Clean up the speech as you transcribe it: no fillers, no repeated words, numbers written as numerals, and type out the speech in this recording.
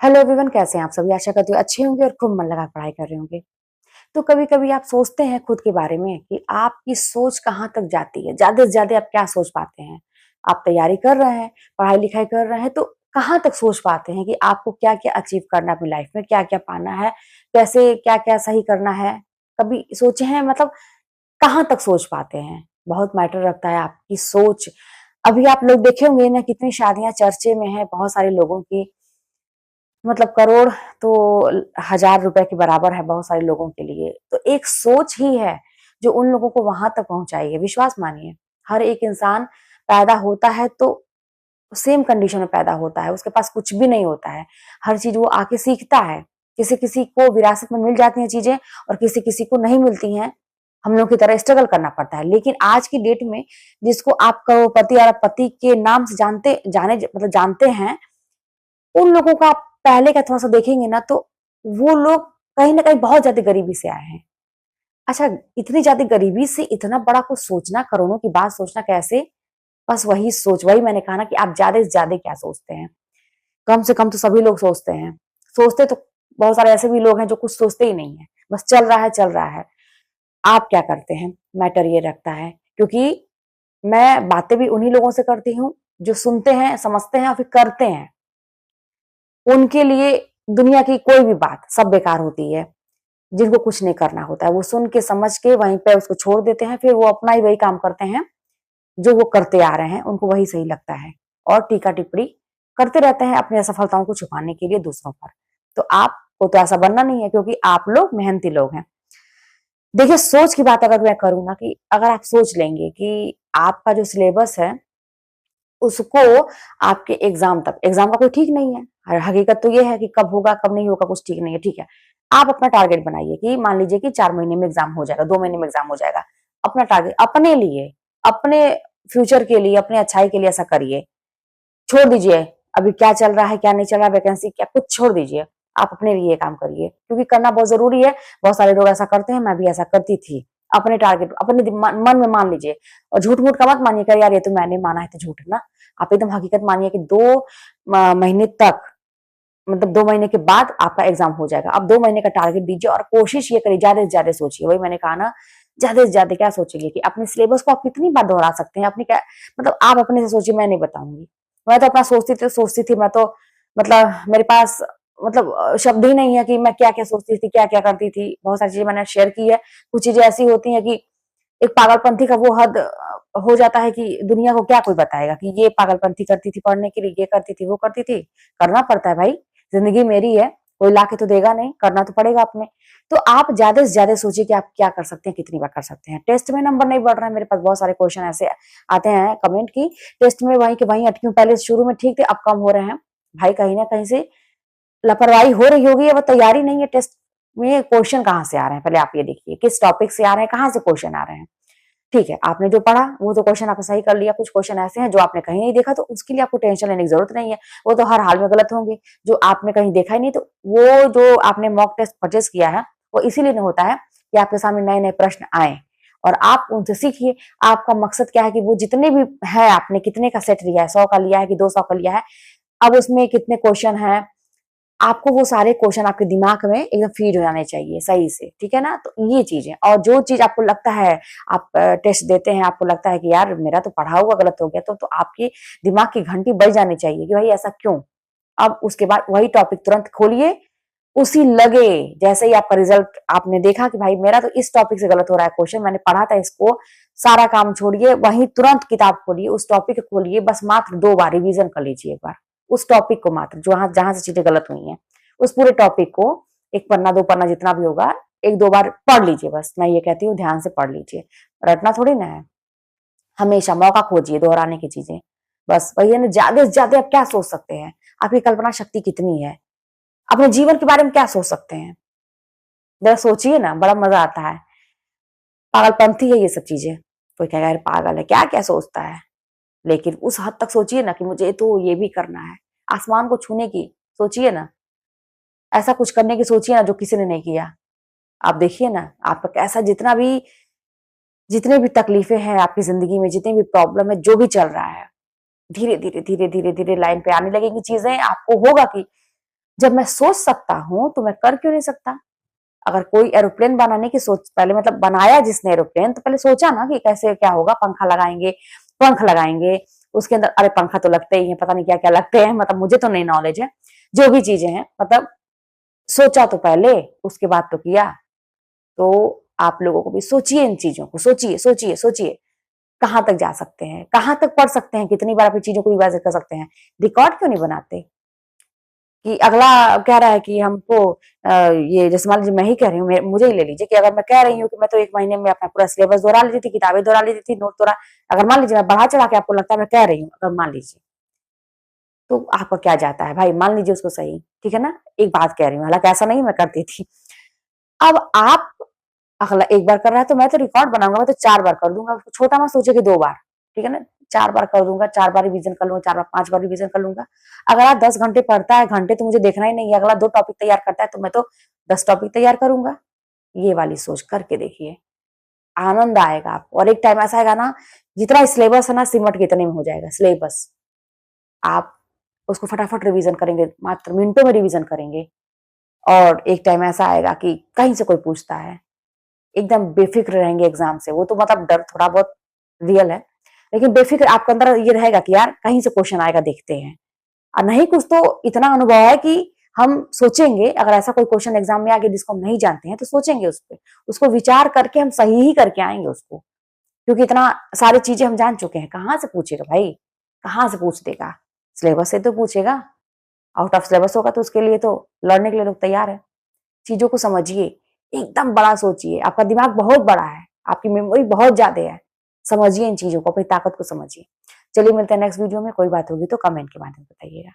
Hello everyone, कैसे हैं आप सभी। आशा करती हूँ अच्छे होंगे और खूब मन लगा पढ़ाई कर रहे होंगे। तो कभी कभी आप सोचते हैं खुद के बारे में कि आपकी सोच कहाँ तक जाती है, ज्यादा से ज्यादा आप क्या सोच पाते हैं। आप तैयारी कर रहे हैं, पढ़ाई लिखाई कर रहे हैं, तो कहाँ तक सोच पाते हैं कि आपको क्या क्या अचीव करना है अपनी लाइफ में, क्या क्या पाना है, कैसे क्या क्या सही करना है। कभी सोचे हैं, मतलब कहाँ तक सोच पाते हैं। बहुत मैटर रखता है आपकी सोच। अभी आप लोग देखे होंगे ना, कितनी शादियां चर्चे में है बहुत सारे लोगों की। मतलब करोड़ तो हजार रुपए के बराबर है बहुत सारे लोगों के लिए। तो एक सोच ही है जो उन लोगों को वहां तक पहुंचाई है। विश्वास मानिए, हर एक इंसान पैदा होता है तो सेम कंडीशन में पैदा होता है, उसके पास कुछ भी नहीं होता है। हर चीज वो आके सीखता है। किसी किसी को विरासत में मिल जाती हैं चीजें और किसी किसी को नहीं मिलती हैं। हम लोग की तरह स्ट्रगल करना पड़ता है। लेकिन आज की डेट में जिसको आप करोड़पति और पति के नाम से जानते हैं, उन लोगों का आप पहले का थोड़ा सा देखेंगे ना, तो वो लोग कहीं ना कहीं बहुत ज्यादा गरीबी से आए हैं। अच्छा, इतनी ज्यादा गरीबी से इतना बड़ा कुछ सोचना, करोड़ों की बात सोचना कैसे। बस वही सोच, वही मैंने कहा ना कि आप ज्यादा से ज्यादा क्या सोचते हैं। कम से कम तो सभी लोग सोचते हैं। सोचते तो बहुत सारे ऐसे भी लोग हैं जो कुछ सोचते ही नहीं है, बस चल रहा है चल रहा है। आप क्या करते हैं, मैटर ये रखता है। क्योंकि मैं बातें भी उन्हीं लोगों से करती हूँ जो सुनते हैं, समझते हैं और फिर करते हैं। उनके लिए दुनिया की कोई भी बात सब बेकार होती है। जिनको कुछ नहीं करना होता है, वो सुन के समझ के वहीं पे उसको छोड़ देते हैं। फिर वो अपना ही वही काम करते हैं जो वो करते आ रहे हैं, उनको वही सही लगता है। और टीका टिप्पणी करते रहते हैं अपनी असफलताओं को छुपाने के लिए दूसरों पर। तो आपको तो ऐसा बनना नहीं है, क्योंकि आप लोग मेहनती लोग हैं। देखिए, सोच की बात अगर मैं करूँ ना, कि अगर आप सोच लेंगे कि आपका जो सिलेबस है उसको आपके एग्जाम का कोई ठीक नहीं है। हकीकत तो ये है कि कब होगा कब नहीं होगा कुछ ठीक नहीं है। ठीक है, आप अपना टारगेट बनाइए कि मान लीजिए कि 4 महीने में एग्जाम हो जाएगा, 2 महीने में एग्जाम हो जाएगा। अपना टारगेट अपने लिए, अपने फ्यूचर के लिए, अपने अच्छाई के लिए ऐसा करिए। छोड़ दीजिए अभी क्या चल रहा है क्या नहीं चल रहा, वैकेंसी क्या, कुछ छोड़ दीजिए। आप अपने लिए काम करिए, क्योंकि करना बहुत जरूरी है। बहुत सारे लोग ऐसा करते हैं, मैं भी ऐसा करती थी। अपने टारगेट अपने मन में मान लीजिए। और झूठ मूठ का मत मानिएगा, यार ये तो मैंने माना है तो झूठ है ना। आप एकदम हकीकत मानिए कि 2 महीने तक, मतलब 2 महीने के बाद आपका एग्जाम हो जाएगा। अब 2 महीने का टारगेट दीजिए और कोशिश ये करिए ज्यादा से ज्यादा सोचिए। वही मैंने कहा ना, ज्यादा से ज्यादा क्या सोचेंगे कि अपने सिलेबस को आप कितनी बार दोहरा सकते हैं। अपनी क्या, मतलब आप अपने से सोचिए, मैं नहीं बताऊंगी। मैं तो अपना सोचती थी मैं तो, मतलब मेरे पास, मतलब शब्द ही नहीं है कि मैं क्या क्या सोचती थी, क्या क्या करती थी। बहुत सारी चीजें मैंने शेयर की है। कुछ चीजें ऐसी होती हैं कि एक पागलपंथी का वो हद हो जाता है कि दुनिया को क्या कोई बताएगा कि ये पागलपंथी करती थी पढ़ने के लिए, ये करती थी वो करती थी। करना पड़ता है भाई, जिंदगी मेरी है, कोई ला के तो देगा नहीं, करना तो पड़ेगा अपने। तो आप ज्यादा से ज्यादा सोचिए कि आप क्या कर सकते हैं, कितनी बार कर सकते हैं। टेस्ट में नंबर नहीं बढ़ रहा है, मेरे पास बहुत सारे क्वेश्चन ऐसे आते हैं कमेंट की, टेस्ट में वहीं के वहीं अटकी हूँ। पहले शुरू में ठीक थे, अब कम हो रहे हैं। भाई कहीं ना कहीं से लापरवाही हो रही होगी, या वो तैयारी नहीं है। टेस्ट में क्वेश्चन कहाँ से आ रहे हैं, पहले आप ये देखिए, किस टॉपिक से आ रहे हैं, कहाँ से क्वेश्चन आ रहे हैं। ठीक है, आपने जो पढ़ा वो तो क्वेश्चन आपने सही कर लिया। कुछ क्वेश्चन ऐसे हैं जो आपने कहीं नहीं देखा, तो उसके लिए आपको टेंशन लेने की जरूरत नहीं है। वो तो हर हाल में गलत होंगे। जो आपने कहीं देखा ही नहीं, तो वो जो आपने मॉक टेस्ट परचेस किया है, वो इसीलिए नहीं होता है कि आपके सामने नए नए प्रश्न आए और आप उनसे सीखिए। आपका मकसद क्या है कि वो जितने भी है, आपने कितने का सेट लिया है, 100 का लिया है कि 200 का लिया है, अब उसमें कितने क्वेश्चन है, आपको वो सारे क्वेश्चन आपके दिमाग में एकदम फीड हो जाने चाहिए सही से। ठीक है ना। तो ये चीज है। और जो चीज आपको लगता है, आप टेस्ट देते हैं, आपको लगता है कि यार मेरा तो पढ़ा हुआ गलत हो गया, तो आपकी दिमाग की घंटी बज जानी चाहिए कि भाई ऐसा क्यों। अब उसके बाद वही टॉपिक तुरंत खोलिए, उसी लगे। जैसे ही आपका रिजल्ट आपने देखा कि भाई मेरा तो इस टॉपिक से गलत हो रहा है क्वेश्चन, मैंने पढ़ा था इसको, सारा काम छोड़िए, वहीं तुरंत किताब खोलिए, उस टॉपिक को खोलिए, बस मात्र 2 बार रिवीजन कर लीजिए। एक बार उस टॉपिक को, मात्र जहां जहां से चीजें गलत हुई हैं, उस पूरे टॉपिक को 1 पन्ना 2 पन्ना जितना भी होगा, 1 2 बार पढ़ लीजिए। बस मैं ये कहती हूँ, ध्यान से पढ़ लीजिए। रटना थोड़ी ना है। हमेशा मौका खोजिए दोहराने की चीजें। बस वही है ना, ज्यादा से ज्यादा आप क्या सोच सकते हैं। आपकी कल्पना शक्ति कितनी है, अपने जीवन के बारे में क्या सोच सकते हैं। जरा सोचिए ना, बड़ा मजा आता है। पागलपंथी है ये सब चीजें। कोई कहेगा यार पागल है, क्या क्या सोचता है। लेकिन उस हद तक सोचिए ना कि मुझे तो ये भी करना है। आसमान को छूने की सोचिए ना, ऐसा कुछ करने की सोचिए ना जो किसी ने नहीं किया। आप देखिए ना, आपका कैसा, जितने भी तकलीफें हैं आपकी जिंदगी में, जितनी भी प्रॉब्लम है, जो भी चल रहा है, धीरे धीरे धीरे धीरे धीरे लाइन पे आने लगेगी चीजें। आपको होगा कि जब मैं सोच सकता हूं तो मैं कर क्यों नहीं सकता? अगर कोई एरोप्लेन बनाने की सोच, पहले मतलब बनाया जिसने एरोप्लेन, तो पहले सोचा ना कि कैसे क्या होगा, पंखा लगाएंगे, पंख लगाएंगे, उसके अंदर अरे पंखा तो लगते ही है, पता नहीं क्या क्या लगते हैं, मतलब मुझे तो नहीं नॉलेज है, जो भी चीजें हैं, मतलब सोचा तो पहले, उसके बाद तो किया। तो आप लोगों को भी सोचिए, इन चीजों को सोचिए सोचिए सोचिए, कहाँ तक जा सकते हैं, कहाँ तक पढ़ सकते हैं, कितनी बार अपनी चीजों को रिवाइज कर सकते हैं। रिकॉर्ड क्यों नहीं बनाते कि अगला कह रहा है कि हमको ये जैसे मान लीजिए मैं ही कह रही हूँ, मुझे ही ले लीजिए कि अगर मैं कह रही हूँ कि मैं तो 1 महीने में अपना पूरा सिलेबस दोहरा लेती थी, किताबें दोहरा लेती थी, नोट दोहरा, अगर मान लीजिए मैं बढ़ा चढ़ा के आपको लगता है मैं कह रही हूँ, अगर मान लीजिए, तो आपका क्या जाता है भाई, मान लीजिए उसको सही, ठीक है ना, एक बात कह रही हूँ, हालांकि ऐसा नहीं मैं करती थी। अब आप अगला एक बार कर रहा है तो मैं तो रिकॉर्ड बनाऊंगा, मैं तो 4 बार कर दूंगा, उसको छोटा मत सोचे कि 2 बार, ठीक है ना, 4 बार कर दूंगा, 4 बार रिवीजन कर लूंगा, 4 बार 5 बार रिवीजन कर लूंगा। अगर आप 10 घंटे पढ़ता है, घंटे तो मुझे देखना ही नहीं है, अगला 2 टॉपिक तैयार करता है तो मैं तो 10 टॉपिक तैयार करूंगा। ये वाली सोच करके देखिए, आनंद आएगा आपको, और एक टाइम ऐसा आएगा ना, जितना सिलेबस है ना सिमट के इतने में हो जाएगा सिलेबस, आप उसको फटाफट रिवीजन करेंगे, मात्र मिनटों में रिवीजन करेंगे। और एक टाइम ऐसा आएगा कि कहीं से कोई पूछता है, एकदम बेफिक्र रहेंगे एग्जाम से, वो तो मतलब डर थोड़ा बहुत रियल है, लेकिन बेफिक्र आपके अंदर ये रहेगा कि यार कहीं से क्वेश्चन आएगा, देखते हैं। और नहीं कुछ तो इतना अनुभव है कि हम सोचेंगे, अगर ऐसा कोई क्वेश्चन एग्जाम में आ गया जिसको हम नहीं जानते हैं तो सोचेंगे उस पर, उसको विचार करके हम सही ही करके आएंगे उसको, क्योंकि इतना सारी चीजें हम जान चुके हैं। कहाँ से पूछेगा भाई, कहाँ से पूछ देगा, सिलेबस से तो पूछेगा। आउट ऑफ सिलेबस होगा तो उसके लिए तो लड़ने के लिए लोग तैयार है। चीजों को समझिए, एकदम बड़ा सोचिए, आपका दिमाग बहुत बड़ा है, आपकी मेमोरी बहुत ज्यादा है, समझिए इन चीजों को, अपनी ताकत को समझिए। चलिए मिलते हैं नेक्स्ट वीडियो में, कोई बात होगी तो कमेंट के माध्यम बताइएगा।